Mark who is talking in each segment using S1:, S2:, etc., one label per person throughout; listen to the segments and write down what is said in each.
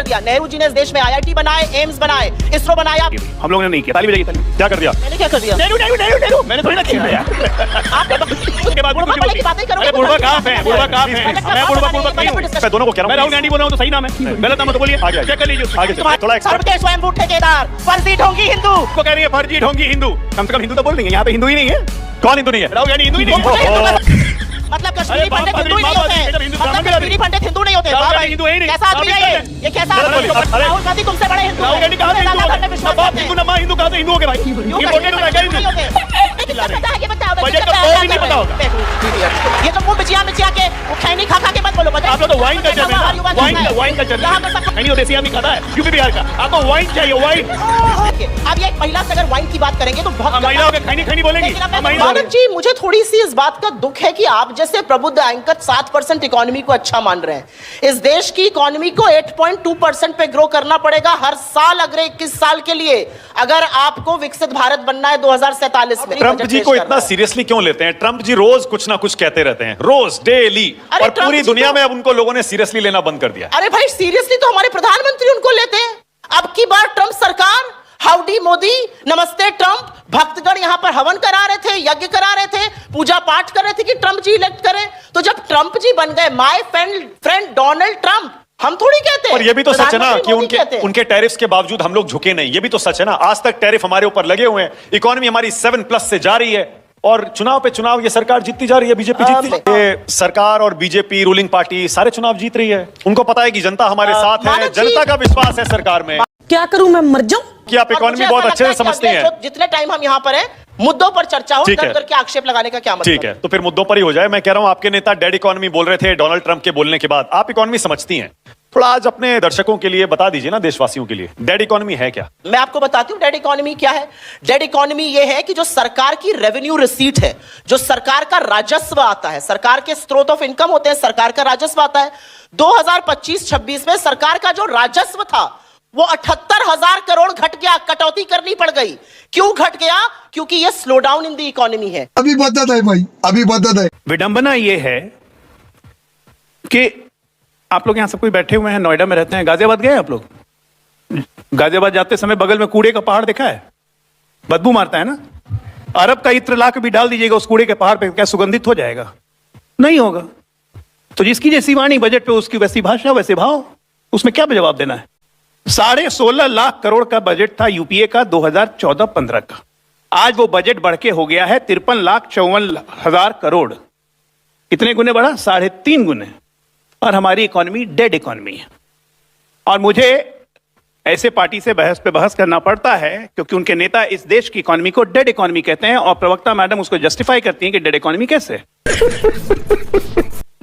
S1: कर दिया। नेहरू जी ने इस देश में IIT बनाए, एम्स बनाए, इसरो बनाया।
S2: हम लोगों ने नहीं किया। ताली बजाइए, ताली। क्या कर दिया?
S1: मैंने क्या कर दिया?
S2: नेहरू मैंने थोड़ी ना किया यार। उसके बाद
S1: बुढ़वा वाले की बातें करो।
S2: अरे बुढ़वा कहाँ है? बुढ़वा कहाँ है? मैं बुढ़वा नहीं हूँ। मैं दोनों को कह रहा हूँ। मैं राहुल गांधी बोल रहा हूँ तो सही नाम है। गलत नाम है तो बोलिए। आगे चेक कर लीजिए। आगे थोड़ा
S1: सबके स्वयंभू ठेकेदार, फर्जी ढोंगी हिंदू।
S2: को कह रही है फर्जी ढोंगी हिंदू। कम से कम हिंदू तो बोल देंगे। यहाँ पे हिंदू ही नहीं है। कौन हिंदू नहीं है? राहुल गांधी हिंदू ही नहीं है।
S1: मतलब कश्मीरी पंडित हिंदू नहीं होते हैं। मतलब कश्मीरी पंडित हिंदू नहीं होते।
S2: हिंदू है ही नहीं।
S1: कैसा आदमी है ये कैसा आदमी है? राहुल गांधी तुमसे बड़े हिंदू
S2: राहुल गांधी कहाँ से हिंदू हो गए? बाप हिंदू ना माँ हिंदू, कहाँ से हिंदू हो गए भाई? इम्पोर्टेड होता है क्या हिंदू? बजट का कोई नहीं पता होगा।
S1: ये तो मुंह मिचिया के खैनी खा के मत बोलो।
S2: आप लोग तो वाइन कल्चर में ना, वाइन कल्चर में नहीं हो। देसी आदमी खाता है यूपी बिहार का। आपको वाइन चाहिए, वाइन।
S1: अब ये एक महिला से अगर वाइन की बात करेंगे तो बहुत
S2: महिलाओं के खैनी बोलेंगी।
S1: मानव जी, मुझे थोड़ी सी इस बात का दुख है कि आप जैसे प्रबुद्ध एंकर 7% इकोनॉमी को अच्छा मान रहे हैं। इस देश की इकोनॉमी को 8.2% पे ग्रो करना पड़ेगा हर साल अगले 21 साल के लिए, अगर आपको विकसित भारत बनना है 2047 में।
S3: ट्रंप जी को इतना सीरियसली क्यों लेते हैं? ट्रंप जी रोज कुछ ना कुछ कहते रहते हैं, रोज डेली, और पूरी दुनिया में अब उनको लोगों ने सीरियसली लेना बंद कर दिया।
S1: अरे भाई, सीरियसली तो हमारे प्रधानमंत्री उनको लेते हैं। अब की बार ट्रंप सरकार, हाउडी मोदी, नमस्ते ट्रंप, भक्तगण यहाँ पर हवन करा रहे थे, यज्ञ करा रहे थे, पूजा पाठ कर रहे थे कि ट्रंप जी इलेक्ट करें। तो जब ट्रंप जी बन गए माय फ्रेंड डोनाल्ड ट्रंप, हम थोड़ी कहते हैं।
S3: और ये भी तो सच है ना कि उनके टैरिफ्स के बावजूद हम लोग झुके नहीं। ये भी तो सच है ना, आज तक टैरिफ हमारे ऊपर लगे हुए हैं, इकोनॉमी हमारी 7+ से जा रही है, और चुनाव पे चुनाव ये सरकार जीतती जा रही है, बीजेपी जीतती है। ये सरकार और बीजेपी रूलिंग पार्टी सारे चुनाव जीत रही है। उनको पता है कि जनता हमारे साथ है, जनता का विश्वास है सरकार में।
S4: क्या करूं मैं, मर जाऊं?
S3: कि आप इकोनॉमी बहुत अच्छे से समझते हैं।
S1: जितने टाइम हम यहाँ पर हैं, मुद्दों पर चर्चा हो, डर करके आक्षेप लगाने का क्या मतलब?
S3: ठीक है, तो फिर मुद्दों पर ही हो जाए। मैं कह रहा हूं, आपके नेता डेड इकोनॉमी बोल रहे थे डोनाल्ड ट्रंप के बोलने के बाद। आप इकोनॉमी समझती हैं, थोड़ा आज अपने दर्शकों के लिए बता दीजिए ना, देशवासियों के लिए, डेड इकोनॉमी है क्या?
S1: मैं आपको बताती हूं डेड इकोनॉमी क्या है। डेड इकोनॉमी ये है कि जो सरकार की रेवेन्यू रिसीट है, जो सरकार का राजस्व आता है, सरकार के स्रोत ऑफ इनकम होते हैं, सरकार का राजस्व आता है। 2025-26 में सरकार का जो राजस्व था वो 78,000 करोड़ घट गया, कटौती करनी पड़ गई। क्यों घट गया? क्योंकि ये slow down in the economy है।
S5: अभी बता है भाई, अभी बता है।
S2: विडंबना ये है कि आप लोग यहां सब कोई बैठे हुए हैं, नोएडा में रहते हैं, गाजियाबाद गए आप लोग? गाजियाबाद जाते समय बगल में कूड़े का पहाड़ देखा है? बदबू मारता है ना? अरब का इत्र ला के भी डाल दीजिएगा उस कूड़े के पहाड़ पे, क्या सुगंधित हो जाएगा? नहीं होगा। तो जिसकी जैसी वाणी बजट पे, उसकी वैसी भाषा वैसे भाव, उसमें क्या जवाब देना है? 16.5 लाख करोड़ का बजट था यूपीए का 2014-15 का। आज वो बजट बढ़ के हो गया है 53,54,000 करोड़। कितने गुने बढ़ा? 3.5 गुने। और हमारी इकोनॉमी डेड इकोनॉमी है। और मुझे ऐसे पार्टी से बहस करना पड़ता है क्योंकि उनके नेता इस देश की इकोनॉमी को डेड इकोनॉमी कहते हैं, और प्रवक्ता मैडम उसको जस्टिफाई करती हैं कि डेड इकोनॉमी कैसे।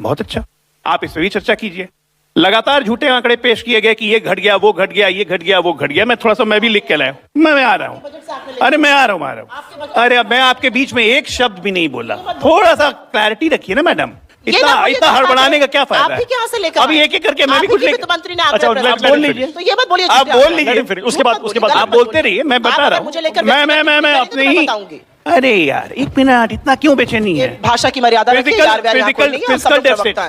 S2: बहुत अच्छा, आप इस पर भी चर्चा कीजिए। लगातार झूठे आंकड़े पेश किए गए कि ये घट गया, वो घट गया, ये घट गया, वो घट गया। मैं थोड़ा सा मैं भी लिख के लाया हूं। मैं आ रहा हूं। अरे मैं आ रहा हूं। अरे मैं आपके बीच में एक शब्द भी नहीं बोला। थोड़ा सा क्लैरिटी रखिए ना मैडम। इतना हड़बड़ाने का क्या फायदा है? अभी एक एक करके मैं भी कुछ मंत्री ने आप बोल लीजिए, तो ये मत बोलिए, आप बोल लीजिए, उसके बाद आप बोलते रहिए। मैं बता रहा हूँ, मैं अपने ही। अरे यार एक मिनट, इतना क्यों बेचैनी है?
S1: भाषा की मर्यादा रखिए यार।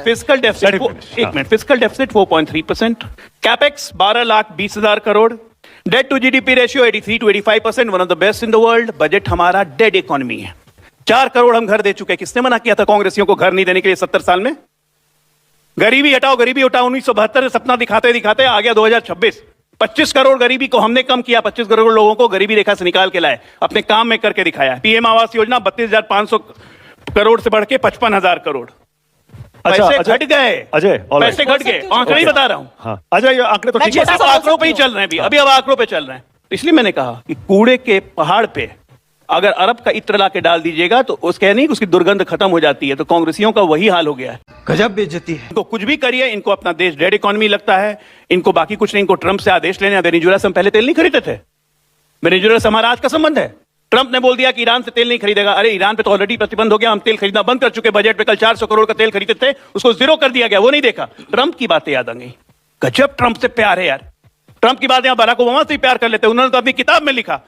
S2: Fiscal deficit 4.3%, capex 12,20,000 crore, debt to GDP ratio 83 to 85%, one of the best in the world. Budget हमारा डेड इकोनॉमी है। 4 करोड़ हम घर दे चुके हैं। किसने मना किया था कांग्रेसियों को घर नहीं देने के लिए 70 साल में? गरीबी हटाओ, गरीबी हटाओ 1972 सपना दिखाते दिखाते आ गया 2026। 25 करोड़ गरीबी को हमने कम किया। 25 करोड़ लोगों को गरीबी रेखा से निकाल के लाए, अपने काम में करके दिखाया। पीएम आवास योजना 32,500 करोड़ से बढ़ के 55,000 करोड़। पैसे घट गए,
S3: अजय
S2: पैसे घट गए, आंकड़े ही बता रहा हूं।
S3: हाँ, अजय आंकड़े तो ठीक है,
S2: आंकड़ों पे ही चल रहे हैं अभी अब आंकड़ों पे चल रहे हैं। इसलिए मैंने कहा कि कूड़े के पहाड़ पे अगर अरब का इत्र ला के डाल दीजिएगा तो उसके नहीं, उसकी दुर्गंध खत्म हो जाती है। तो कांग्रेसियों का वही हाल हो गया है।
S5: गजब बेइज्जती है।
S2: इनको कुछ भी करिए, इनको अपना देश डेड इकोनॉमी लगता है, इनको बाकी कुछ नहीं। इनको ट्रंप से आदेश लेने। वेनेजुएला से हम पहले तेल नहीं खरीदते थे। वेनेजुएला से हमारा आज का संबंध है। ट्रंप ने बोल दिया कि ईरान से तेल नहीं खरीदेगा। अरे ईरान पे तो ऑलरेडी प्रतिबंध हो गया, हम तेल खरीदना बंद कर चुके। बजट पे कल 400 करोड़ का तेल खरीदते थे, उसको 0 कर दिया गया, वो नहीं देखा। ट्रंप की बातें याद आ गई। गजब ट्रंप से प्यार है यार। ट्रंप की बातें यहां बराक ओबामा से प्यार कर लेते। उन्होंने तो अपनी किताब में लिखा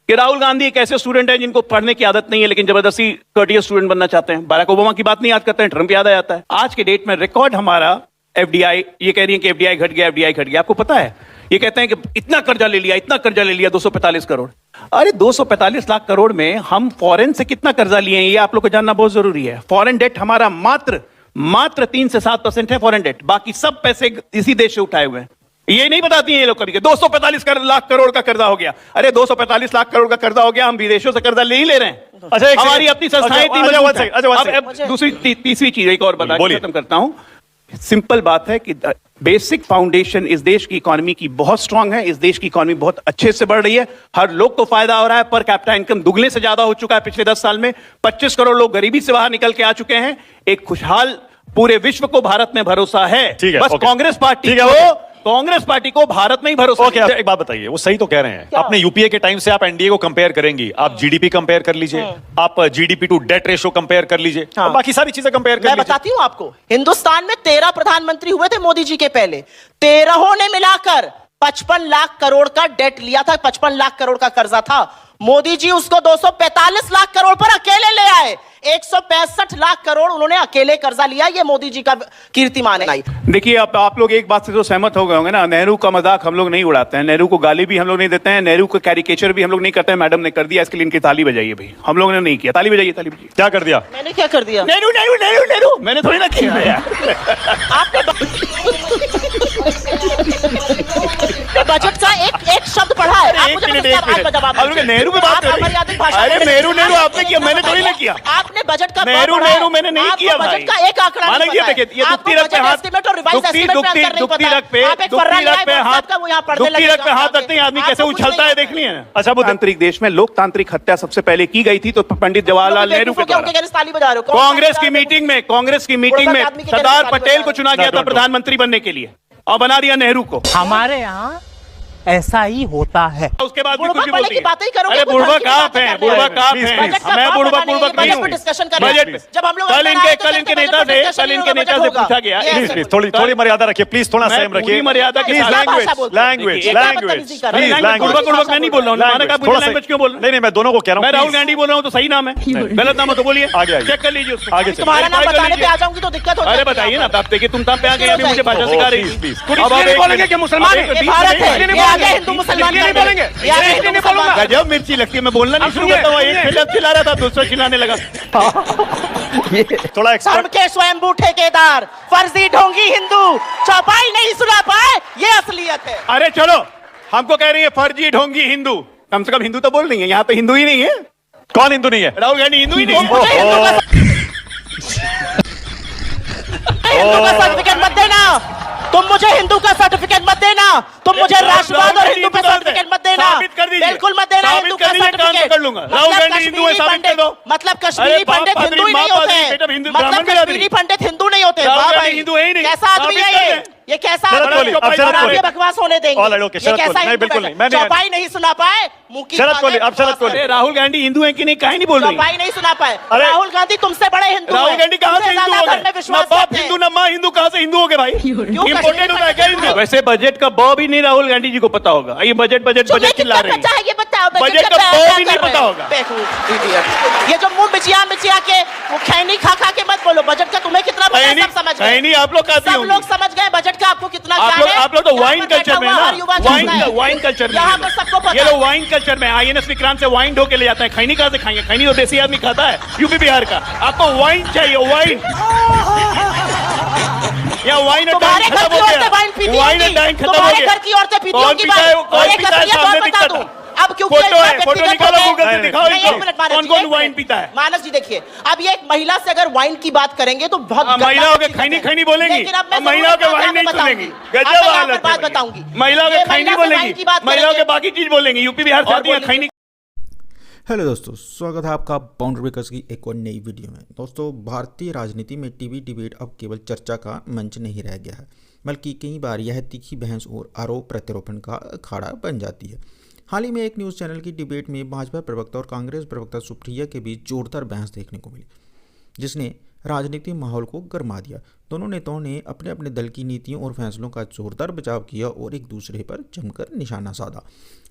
S2: कि राहुल गांधी एक ऐसे स्टूडेंट है जिनको पढ़ने की आदत नहीं है लेकिन जबरदस्ती कर्टियस स्टूडेंट बनना चाहते हैं। बराक ओबामा की बात नहीं याद करते हैं, ट्रंप याद आ जाता है। आज के डेट में रिकॉर्ड हमारा एफडीआई, ये कह रही है कि एफडीआई घट गया, एफडीआई घट गया। आपको पता है ये कहते हैं कि इतना कर्जा ले लिया, इतना कर्जा ले लिया, 245 करोड़। अरे 245 लाख करोड़ में हम फॉरेन से कितना कर्जा लिए हैं ये आप लोग को जानना बहुत जरूरी है। फॉरेन डेट हमारा मात्र 3 से 7% है फॉरेन डेट, बाकी सब पैसे इसी देश से उठाए हुए हैं। ये नहीं बताती हैं ये लोग कभी कि 245 लाख करोड़ का कर्जा हो गया। अरे 245 लाख करोड़ का कर्जा हो गया, हम विदेशों से कर्जा ले ही ले रहे हैं।
S3: अच्छा,
S2: हमारी अपनी संस्थाएं इतनी मजबूत हैं। अब दूसरी तीसरी चीज एक और बता के खत्म करता हूं। सिंपल बात है कि बेसिक फाउंडेशन इस देश की इकोनॉमी की बहुत स्ट्रांग है। इस देश की इकोनॉमी बहुत अच्छे से बढ़ रही है, हर लोग को फायदा हो रहा है। पर कैपिटा इनकम दुगने से ज्यादा हो चुका है पिछले 10 साल में। 25 करोड़ लोग गरीबी से बाहर निकल के आ चुके हैं। एक खुशहाल पूरे विश्व को भारत में भरोसा है। बस कांग्रेस पार्टी को भारत में ही भरोसा
S3: ओके, एक बात बताइए, वो सही तो कह रहे हैं। अपने यूपीए के टाइम से आप एनडीए को कंपेयर करेंगी, आप जीडीपी कंपेयर कर लीजिए, आप GDP to debt ratio compare कर लीजिए, और बाकी सारी चीजें कंपेयर कर
S1: मैं
S3: लीजिए।
S1: बताती हूं आपको, हिंदुस्तान में 13 प्रधानमंत्री हुए थे मोदी जी के पहले, 13 ने मिलाकर 55 लाख करोड़ का डेट लिया था, 55 लाख करोड़ का कर्जा था। मोदी जी उसको 245 लाख करोड़ पर अकेले ले आए। 165 लाख करोड़ उन्होंने अकेले कर्जा लिया। ये मोदी जी का कीर्तिमान है।
S2: देखिए आप लोग एक बात से तो सहमत हो गए होंगे ना, नेहरू का मजाक हम लोग नहीं उड़ाते हैं, नेहरू को गाली भी हम लोग नहीं देते हैं, नेहरू को कैरिकेचर भी हम लोग नहीं करते हैं। मैडम ने कर दिया, इसके लिए इनकी ताली बजाइए भाई। हम लोग ने नहीं किया, ताली बजाइए, ताली बजाइए।
S3: क्या कर दिया?
S1: मैंने क्या कर दिया?
S2: नेहरू नेहरू नेहरू नेहरू मैंने थोड़ी ना किया यार।
S1: बजट का एक शब्द पढ़ा है। आप मुझे
S2: नेहरू पे बात कर रही हैं। अरे नेहरू नेहरू आपने किया, मैंने थोड़ी ना किया।
S1: आपने बजट का
S2: नेहरू नेहरू मैंने नहीं किया भाई।
S1: बजट का एक आंकड़ा
S2: माना
S1: नहीं
S2: देखिए, ये दुखती रख पे हाथ, दुखती रख पे हाथ रखते हैं आदमी कैसे उछलता है, देख लिया ना। अच्छा, लोकतांत्रिक देश में लोकतांत्रिक हत्या सबसे पहले की गई थी तो पंडित जवाहरलाल नेहरू के द्वारा। कांग्रेस की मीटिंग में सरदार पटेल को चुना गया था प्रधानमंत्री बनने के लिए और बना दिया नेहरू को।
S4: हमारे यहाँ ऐसा ही होता है।
S2: उसके बाद भी कुछ भी
S1: बोलती है।
S2: अरे बुढ़बक आप हैं, बुढ़बक आप हैं। मैं बुढ़बक नहीं हूँ। बजट
S1: जब हम लोग
S2: कल इनके नेता से पूछा गया।
S3: प्लीज थोड़ी मर्यादा रखिए, प्लीज थोड़ा संयम रखिए।
S2: मर्यादा के
S3: लैंग्वेज
S2: बुढ़बक मैं नहीं बोल रहा हूँ। लैंग्वेज क्यों बोल रहा हूँ?
S3: नहीं, मैं दोनों को कह रहा हूँ।
S2: मैं राहुल गांधी बोल रहा हूँ तो सही नाम है, गलत नाम है तो बोलिए,
S3: आगे
S2: चेक कर लीजिए उसको।
S3: आगे
S1: तुम्हारा नाम बताने पे आ जाऊंगी तो दिक्कत हो जाएगी।
S2: अरे बताइए ना, आप देखिए तुम पे आ गए, अभी मुझे भाषा सिखा रही थी।
S3: अब आप
S2: बोलेंगे कि मुसलमान
S1: भारत है, ये आगे हिंदू मुसलमान
S2: नहीं बोलेंगे, नहीं बोलूंगा। गजब मिर्ची लगती है, मैं बोलना नहीं शुरू करता हूँ। एक फिल्म चिल्ला रहा था, दूसरा चिल्लाने लगा।
S3: थोड़ा
S1: धर्म के स्वयंभू ठेकेदार, फर्जी ढोंगी हिंदू, चौपाई नहीं सुना पाए, ये असलियत है।
S2: अरे चलो, हमको कह रही है फर्जी ढोंगी हिंदू, कम से कम हिंदू तो बोल रही है। यहाँ तो हिंदू ही नहीं है।
S3: कौन हिंदू नहीं है?
S2: राहुल गांधी हिंदू ही नहीं है।
S1: हिंदू का सर्टिफिकेट मत देना, तुम मुझे हिंदू का सर्टिफिकेट मत देना, तुम मुझे राष्ट्रवाद और हिंदू का सर्टिफिकेट मत देना, बिल्कुल मत देना हिंदू का सर्टिफिकेट।
S2: कर लूंगा। राहुल गांधी हिंदू है, साबित कर दो।
S1: मतलब कश्मीरी पंडित हिंदू ही नहीं होते, मतलब कश्मीरी पंडित हिंदू नहीं होते।
S2: हिंदू है ही नहीं।
S1: कैसा आदमी है ये कैसा आदमी? बकवास होने देंगे? ये कैसा हिंदू? चौपाई नहीं सुना पाए,
S3: शरद कोहली, अब शरद कोहली।
S2: राहुल गांधी हिंदू है कि नहीं, कहीं नहीं बोल रही।
S1: चौपाई नहीं सुना पाए। राहुल गांधी तुमसे बड़े हिंदू।
S2: राहुल गांधी कहाँ से हिंदू हो गए? ना बाप हिंदू ना माँ हिंदू, कहाँ से हिंदू हो गए भाई? इम्पोर्टेंट होता है क्या हिंदू? वैसे बजट का बॉ भी नहीं राहुल गांधी जी को पता होगा। ये बजट चिल्ला रहे हैं, बजट का बॉ भी नहीं पता होगा।
S1: ये जो मुंह मिचिया के वो खैनी खा के मत बोलो। बजट का तुम्हें कितना पता है, सब समझ गए।
S2: नहीं, आप लोग
S1: सब लोग समझ गए बजट का आपको कितना ज्ञान है।
S2: आप लोग तो वाइन कल्चर में ना, वाइन कल्चर में
S1: यहाँ पर सबको पता है।
S2: ये लोग वाइन कल्चर में आईएनएस विक्रांत से वाइन ढो के ले जाते हैं। खैनी कहाँ से खाएंगे? खैनी तो देसी आदमी खाता है, यूपी बिहार का। आपको वाइन चाहिए, वाइन। या वाइन
S1: तुम्हारे घर की औरतें वाइन पीती होंगी, तुम्हारे घर की औरतें पीती होंगी। अब क्यों
S2: फोटो निकालो गूगल से, दिखाओ कौन वाइन पीता है।
S1: मानस जी देखिए, अब ये एक महिला से अगर वाइन की बात करेंगे तो बहुत
S2: महिलाओं के खैनी बोलेंगी, महिलाओं के वाइन नहीं सुनेंगी। गजब हालत
S1: बात बताऊंगी,
S2: महिलाओं के खैनी बोलेंगी, महिलाओं के बाकी चीज बोलेंगी। यूपी बिहार से आती है खैनी।
S6: हेलो दोस्तों, स्वागत है आपका बाउंड्री ब्रेकर्स की एक और नई वीडियो में। दोस्तों, भारतीय राजनीति में टीवी डिबेट अब केवल चर्चा का मंच नहीं रह गया है, बल्कि कई बार यह तीखी बहस और आरोप प्रत्यारोपण का अखाड़ा बन जाती है। हाल ही में एक न्यूज़ चैनल की डिबेट में भाजपा प्रवक्ता और कांग्रेस प्रवक्ता सुप्रिया के बीच जोरदार बहस देखने को मिली, जिसने राजनीतिक माहौल को गरमा दिया। दोनों नेताओं ने अपने अपने दल की नीतियों और फैसलों का जोरदार बचाव किया और एक दूसरे पर जमकर निशाना साधा।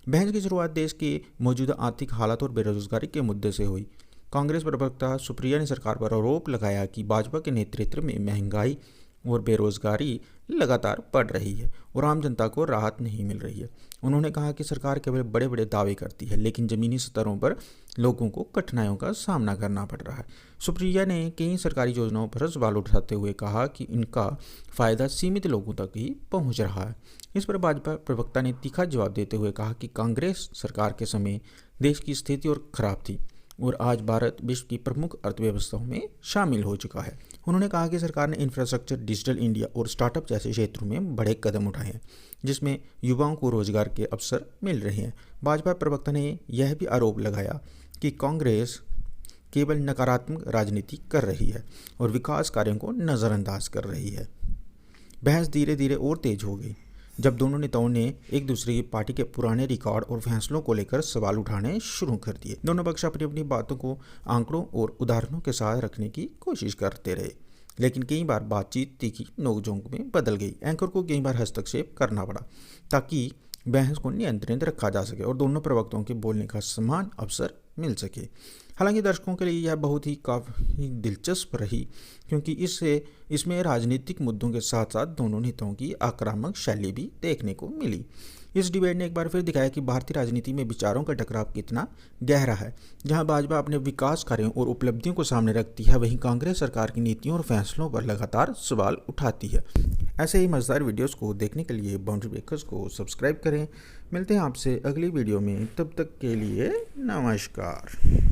S6: बहस की शुरुआत देश के मौजूदा आर्थिक हालात और बेरोजगारी के मुद्दे से हुई। कांग्रेस प्रवक्ता सुप्रिया ने सरकार पर आरोप लगाया कि भाजपा के नेतृत्व में महंगाई और बेरोजगारी लगातार बढ़ रही है और आम जनता को राहत नहीं मिल रही है। उन्होंने कहा कि सरकार केवल बड़े बड़े दावे करती है, लेकिन ज़मीनी स्तरों पर लोगों को कठिनाइयों का सामना करना पड़ रहा है। सुप्रिया ने कई सरकारी योजनाओं पर सवाल उठाते हुए कहा कि इनका फ़ायदा सीमित लोगों तक ही पहुंच रहा है। इस पर भाजपा प्रवक्ता ने तीखा जवाब देते हुए कहा कि कांग्रेस सरकार के समय देश की स्थिति और खराब थी और आज भारत विश्व की प्रमुख अर्थव्यवस्थाओं में शामिल हो चुका है। उन्होंने कहा कि सरकार ने इंफ्रास्ट्रक्चर, डिजिटल इंडिया और स्टार्टअप जैसे क्षेत्रों में बड़े कदम उठाए हैं, जिसमें युवाओं को रोजगार के अवसर मिल रहे हैं। भाजपा प्रवक्ता ने यह भी आरोप लगाया कि कांग्रेस केवल नकारात्मक राजनीति कर रही है और विकास कार्यों को नज़रअंदाज कर रही है। बहस धीरे धीरे और तेज हो गई जब दोनों नेताओं ने एक दूसरे की पार्टी के पुराने रिकॉर्ड और फैसलों को लेकर सवाल उठाने शुरू कर दिए। दोनों पक्ष अपनी अपनी बातों को आंकड़ों और उदाहरणों के साथ रखने की कोशिश करते रहे, लेकिन कई बार बातचीत तीखी नोकझोंक में बदल गई। एंकर को कई बार हस्तक्षेप करना पड़ा ताकि बहस को नियंत्रित रखा जा सके और दोनों प्रवक्ताओं के बोलने का समान अवसर मिल सके। हालांकि दर्शकों के लिए यह बहुत ही काफ़ी दिलचस्प रही, क्योंकि इसमें राजनीतिक मुद्दों के साथ साथ दोनों नेताओं की आक्रामक शैली भी देखने को मिली। इस डिबेट ने एक बार फिर दिखाया कि भारतीय राजनीति में विचारों का टकराव कितना गहरा है। जहां भाजपा अपने विकास कार्यों और उपलब्धियों को सामने रखती है, वहीं कांग्रेस सरकार की नीतियों और फैसलों पर लगातार सवाल उठाती है। ऐसे ही मज़ेदार वीडियोस को देखने के लिए बाउंड्री ब्रेकर्स को सब्सक्राइब करें। मिलते हैं आपसे अगली वीडियो में, तब तक के लिए नमस्कार।